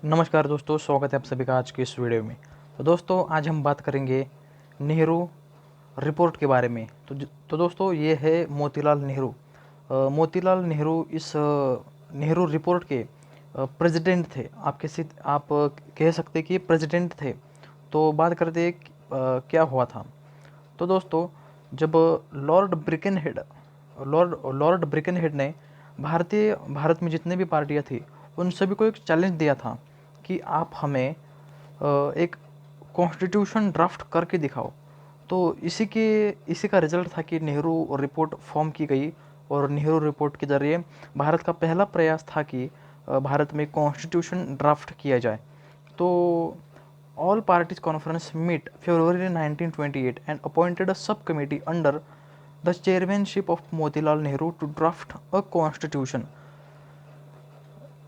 नमस्कार दोस्तों, स्वागत है आप सभी का आज की इस वीडियो में। तो दोस्तों, आज हम बात करेंगे नेहरू रिपोर्ट के बारे में। तो दोस्तों, ये है मोतीलाल नेहरू। मोतीलाल नेहरू इस नेहरू रिपोर्ट के प्रेसिडेंट थे। आप कह सकते कि प्रेसिडेंट थे। तो बात करते हैं क्या हुआ था। तो दोस्तों, जब लॉर्ड ब्रिकनहेड ने भारत में जितने भी पार्टियां थी उन सभी को एक चैलेंज दिया था कि आप हमें एक कॉन्स्टिट्यूशन ड्राफ्ट करके दिखाओ। तो इसी का रिजल्ट था कि नेहरू रिपोर्ट फॉर्म की गई। और नेहरू रिपोर्ट के ज़रिए भारत का पहला प्रयास था कि भारत में कॉन्स्टिट्यूशन ड्राफ्ट किया जाए। तो all parties conference meet February 1928 and appointed a subcommittee under the chairmanship of Motilal Nehru to draft a constitution।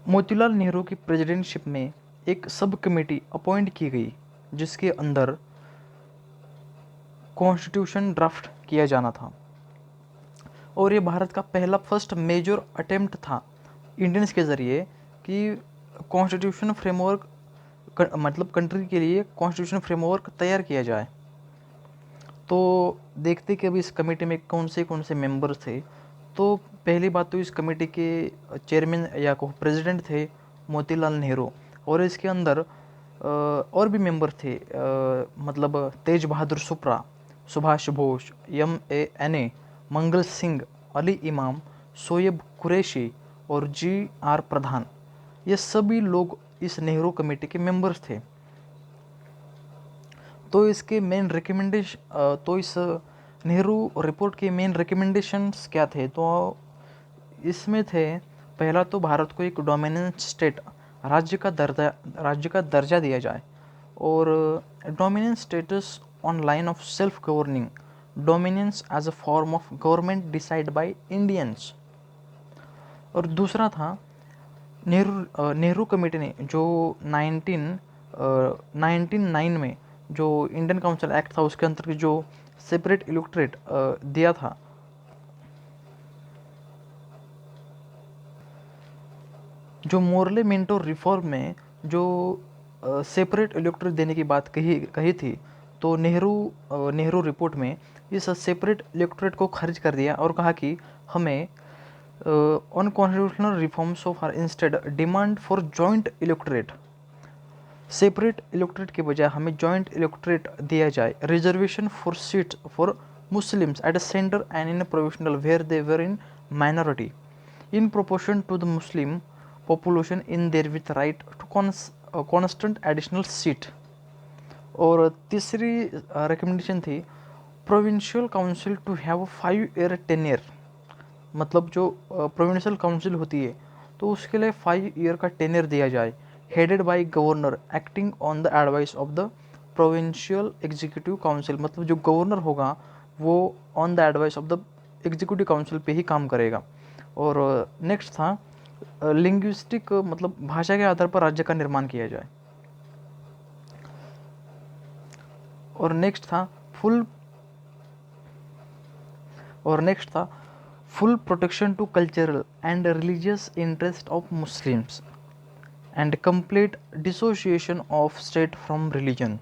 Motilal Nehru की प्रेसिडेंटशिप में एक सब कमेटी अपॉइंट की गई जिसके अंदर कॉन्स्टिट्यूशन ड्राफ्ट किया जाना था। और ये भारत का पहला फर्स्ट मेजर अटेम्प्ट था इंडियंस के ज़रिए कि कॉन्स्टिट्यूशन फ्रेमवर्क मतलब कंट्री के लिए कॉन्स्टिट्यूशन फ्रेमवर्क तैयार किया जाए। तो देखते कि अभी इस कमेटी में कौन से मेंबर्स थे। तो पहली बात तो इस कमेटी के चेयरमैन या को प्रेसिडेंट थे मोतीलाल नेहरू। और इसके अंदर और भी मेंबर थे, मतलब तेज बहादुर सुप्रा, सुभाष बोस, MANA, मंगल सिंह, अली इमाम, शोएब कुरैशी और GR प्रधान। ये सभी लोग इस नेहरू कमेटी के मेंबर्स थे। तो इसके मेन रिकमेंडेशन तो इस नेहरू रिपोर्ट के मेन रिकमेंडेशंस क्या थे। तो इसमें थे, पहला तो भारत को एक डोमिनेंट स्टेट राज्य का दर्जा दिया जाए। और dominant status on line of self governing dominance as a form of government decide by Indians. और दूसरा था, नेहरू कमेटी ने जो 1909 में जो इंडियन काउंसिल एक्ट था उसके अंतर्गत जो सेपरेट इलेक्टोरेट दिया था, जो मोरले मिंटो रिफॉर्म में जो सेपरेट इलेक्टोरेट देने की बात कही थी, तो नेहरू रिपोर्ट में इस सेपरेट इलेक्टोरेट को खारिज कर दिया और कहा कि हमें on constitutional reforms of our instead demand for joint electorate, separate electorate के बजाय हमें जॉइंट इलेक्टोरेट दिया जाए। Reservation for seats for Muslims at a centre and in provincial where they were in minority in proportion to the Muslim population in there with right to constant additional seat। और तीसरी recommendation थी, provincial council to have 5 year tenure. मतलब जो provincial council होती है तो उसके लिए 5 year का टेन्यर दिया जाए, headed by governor acting on the advice of the provincial executive council. मतलब जो गवर्नर होगा वो on the advice of the executive council पे ही काम करेगा। और नेक्स्ट था, लिंग्विस्टिक मतलब भाषा के आधार पर राज्य का निर्माण किया जाए। और नेक्स्ट था full protection to cultural and religious interest of Muslims and complete dissociation of state from religion.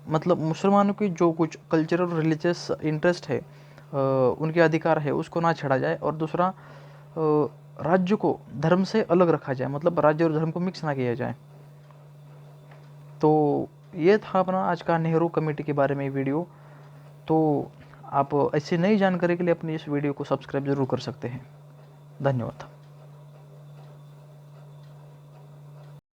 मतलब मुसलमानों की जो कुछ कल्चरल और रिलीजियस इंटरेस्ट है, उनके अधिकार है, उसको ना छेड़ा जाए। और दूसरा, राज्य को धर्म से अलग रखा जाए, मतलब राज्य और धर्म को मिक्स ना किया जाए। तो ये था अपना आज का नेहरू कमेटी के बारे में वीडियो। तो आप ऐसी नई जानकारी के लिए अपनी इस वीडियो को सब्सक्राइब जरूर कर सकते हैं। धन्यवाद।